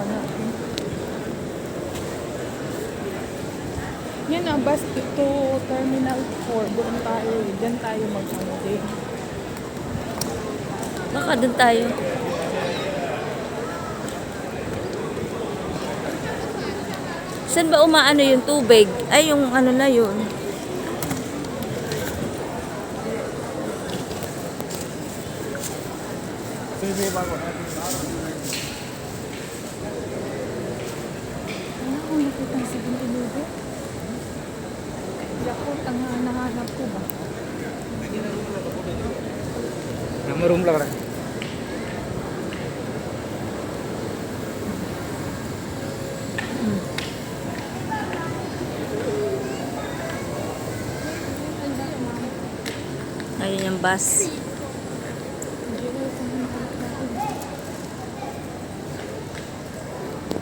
subukan natin. Yan ang bus to Terminal 4. Doon tayo. Diyan tayo mag-sunday. Baka dun tayo. Saan ba umaano yung tubig? Ay, yung ano na yun. Ano kung nakita sa Bintinubo? Yakot ang nahanap ko ba? நம்ம ரூம்ல வரேன். Ayun yung bus.